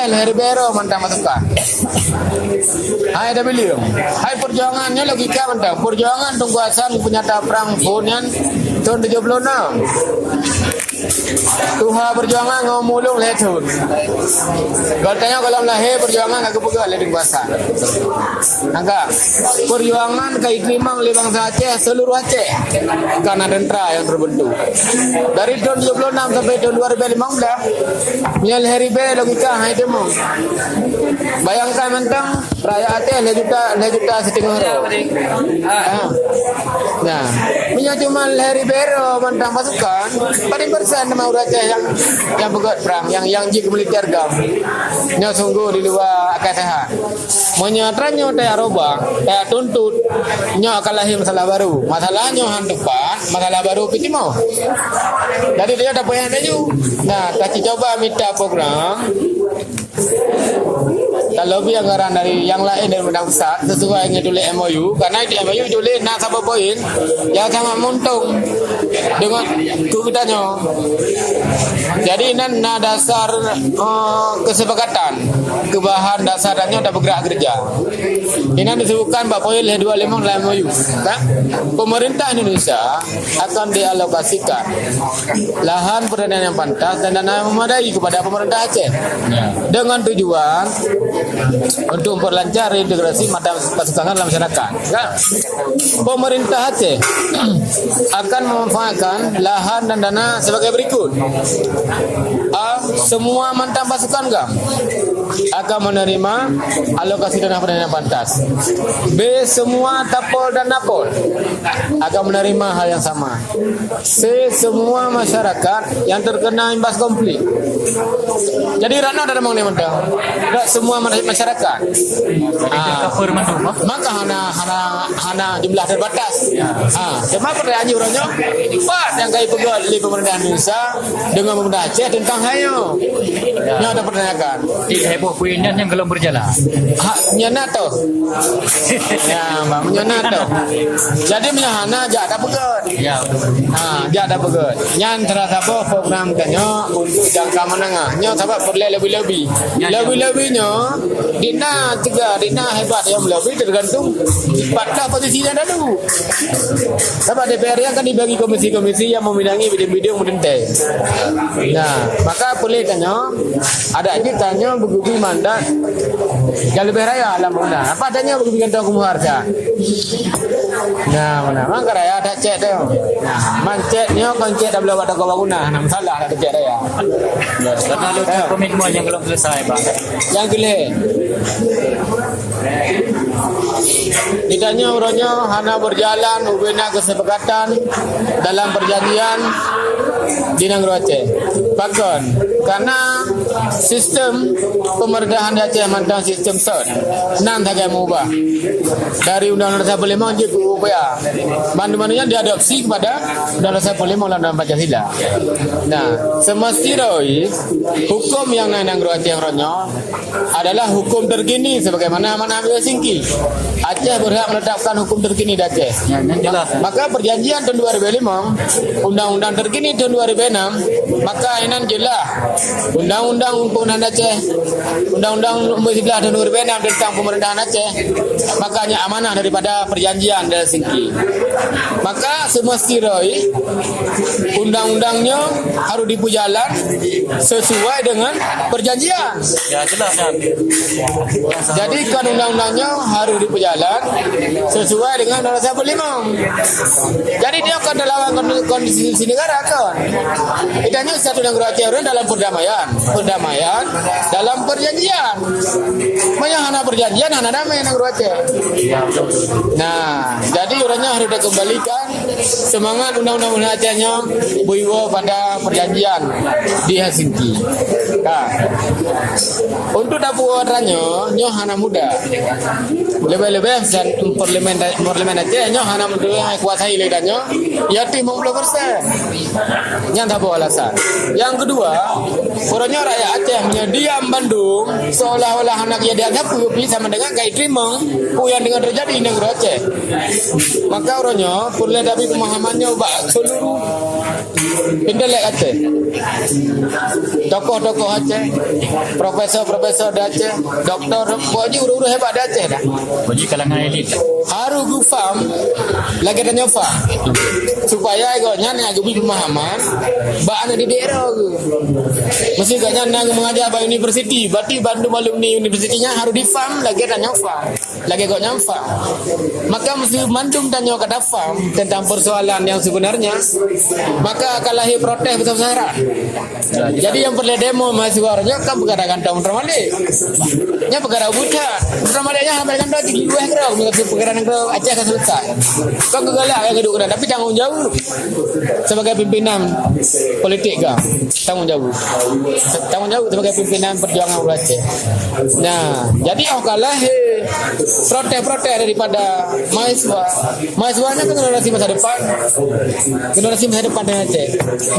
Herbero mentang masukan. Hai W. Hai perjuangannya logika mentang. Perjuangan tunggu asal penyata perang Punian tahun 76. Tuha perjuangan ngomulung lecun. Katanya kalau lahir perjuangan agak pegal di kuasa. Angka perjuangan keikliman di bangsa Aceh seluruh Aceh karena dentra yang terbentuk. Dari tahun 76 sampai tahun 2015 nyal heribe logika hai demo. Bayangkan mentang rakyat Aceh le juta setengah. Nah, punya cuma heribero mentang pasukan paling persen nama orang Aceh yang begat perang yang jik militer gam. Nya sungguh di luar akal sehat. Menyatranyo taya roba, taya tuntut, nya akan lahir masalah baru. Masalahnya han depan, masalah baru piti mau. Jadi dia dapat yang maju. Nah, kita coba minta program. Kalau lebih anggaran dari yang lain dari Undang Pusat sesuai dengan tulis MOU, karena di MOU tulis nak sampai poin yang sangat muntung dengan tulisannya. Jadi ini dasar kesepakatan kebahan dasarnya ada bergerak kerja. Ini disebutkan Pak poin 25 dalam MOU. Kan? Pemerintah Indonesia akan dialokasikan lahan pertanian yang pantas dan dana yang memadai kepada pemerintah Aceh dengan tujuan untuk memperlancar integrasi pasukan dalam masyarakat. Pemerintah Aceh akan memanfaatkan lahan dan dana sebagai berikut. A. Semua mantan pasukan GAM akan menerima alokasi dana pertanian pantas. B. Semua tapol dan napol akan menerima hal yang sama. C. Semua masyarakat yang terkena imbas konflik. Jadi Rana ada memang ni mentang. Tak semua masyarakat. Maka hana jumlah terbatas. Cuma pertanyaan orangnya empat yang kaya pegal di pemerintah Indonesia dengan pemerintah Aceh tentang hayo. Yang ada pertanyakan. Heboh puinan yang belum berjalan. Nyana tu. Ya, nyana tu. Jadi menyahana jak ada pegal. Ya. Jak ada pegal. Yang terasa program kanyo untuk jangka menengah. Nyo sebab perlu lebih-lebih. Lebih-lebihnya dina hebat yang lebih tergantung pada posisinya dulu. Sebab DPR yang akan dibagi komisi-komisi yang membidangi bidang-bidang mendentai. Nah, maka boleh kanyo ada aja kanyo begitu bagi mandat yang lebih raya alam mana. Apa adanya bagi kantong kumuharja. Nah, mana mangka raya ada cek tu. Mancetnya koncet dah belum ada bangunan. Nah, masalah ada cek raya. Karena ada komitmen yang belum selesai, Bang. Yang gile. Ditanya orangnya hana berjalan ubena kesepakatan dalam perjanjian di Negeri Aceh. Pakon karena sistem pemerintahan di Aceh mantang sistem SOT nan tak mengubah dari Undang-Undang Dasar 45 je ke UPA. Mana-mananya diadopsi kepada Undang-Undang Dasar 45 Undang-Undang Pancasila. Nah, semestinya hukum yang Negeri Aceh ronyo adalah hukum terkini sebagaimana mana Helsinki. Aceh berhak menetapkan hukum terkini di Aceh. Ya, yang jelas. Maka perjanjian tahun 2005, undang-undang terkini tahun 2006, maka ini jelas undang-undang pemerintahan Aceh, undang-undang nomor 11 tahun 2006 tentang pemerintahan Aceh, makanya amanah daripada perjanjian dari Helsinki. Maka semestinya undang-undangnya harus dipujalan sesuai dengan perjanjian. Ya, jelas ya. Jadi kan undang-undangnya harus diperjalan sesuai dengan Undang-Undang 45. Jadi dia akan dalam konstitusi negara kan. Idanya satu negara Aceh dalam perdamaian dalam perjanjian. Banyak hana perjanjian, hana damai negara Aceh. Nah, jadi orangnya harus dikembalikan semangat undang-undang Acehnya berwibawa pada perjanjian di Helsinki. Nah, untuk dapur orangnya nyo hana muda. Lebih-lebih dan parlimen Aceh nyo hana muda kuasai ledannya ya 50%. Yang tak boleh alasan. Yang kedua, orangnya rakyat Aceh diam Bandung seolah-olah anaknya dianggap puyu sama dengan kait terima yang dengan terjadi di negara Aceh. Maka orangnya perlu tapi pemahamannya ubah seluruh pendelek Aceh, tokoh-tokoh Aceh, profesor-profesor di Aceh, doktor, pokoknya uru-uru hebat di Aceh dah. Bagi kalangan elit. Harus gufam lagi dan nyofa supaya agaknya ni agak pemahaman bahan di daerah tu. Mesti agaknya nak mengajar by university, berarti Bandung alumni universitinya harus difam lagi dan nyofa. Lagi agaknya fam. Maka mesti Bandung dan nyofa kata fam tentang persoalan yang sebenarnya. Maka akan lahir protes besar-besaran. Jadi yang perlu demo mahasiswanya kan perkara kantong Ramalik. Nya perkara buta. Ramaliknya hampir kan dah 3 hektar menurut perkara negara Aceh akan selesai. Kau kegalak yang kedua tapi tanggung jawab sebagai pimpinan politik kau. Tanggung jawab sebagai pimpinan perjuangan Aceh. Nah, jadi awak lahir protes-protes daripada mahasiswa. Mahasiswanya kan generasi masa depan. Generasi masa depan di Aceh.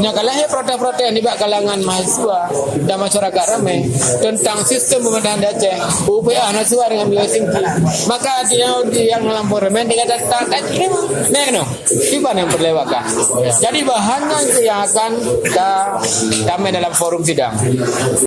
Nya lahir protes-protes di kalangan mahasiswa dan masyarakat ramai tentang sistem pemerintahan di Aceh. UPA nasuah dengan Helsinki. Maka dia yang melampau remen dia kata tak terima. Nah, tiba yang perlewatkan. Jadi bahannya itu yang akan kita damai dalam forum sidang.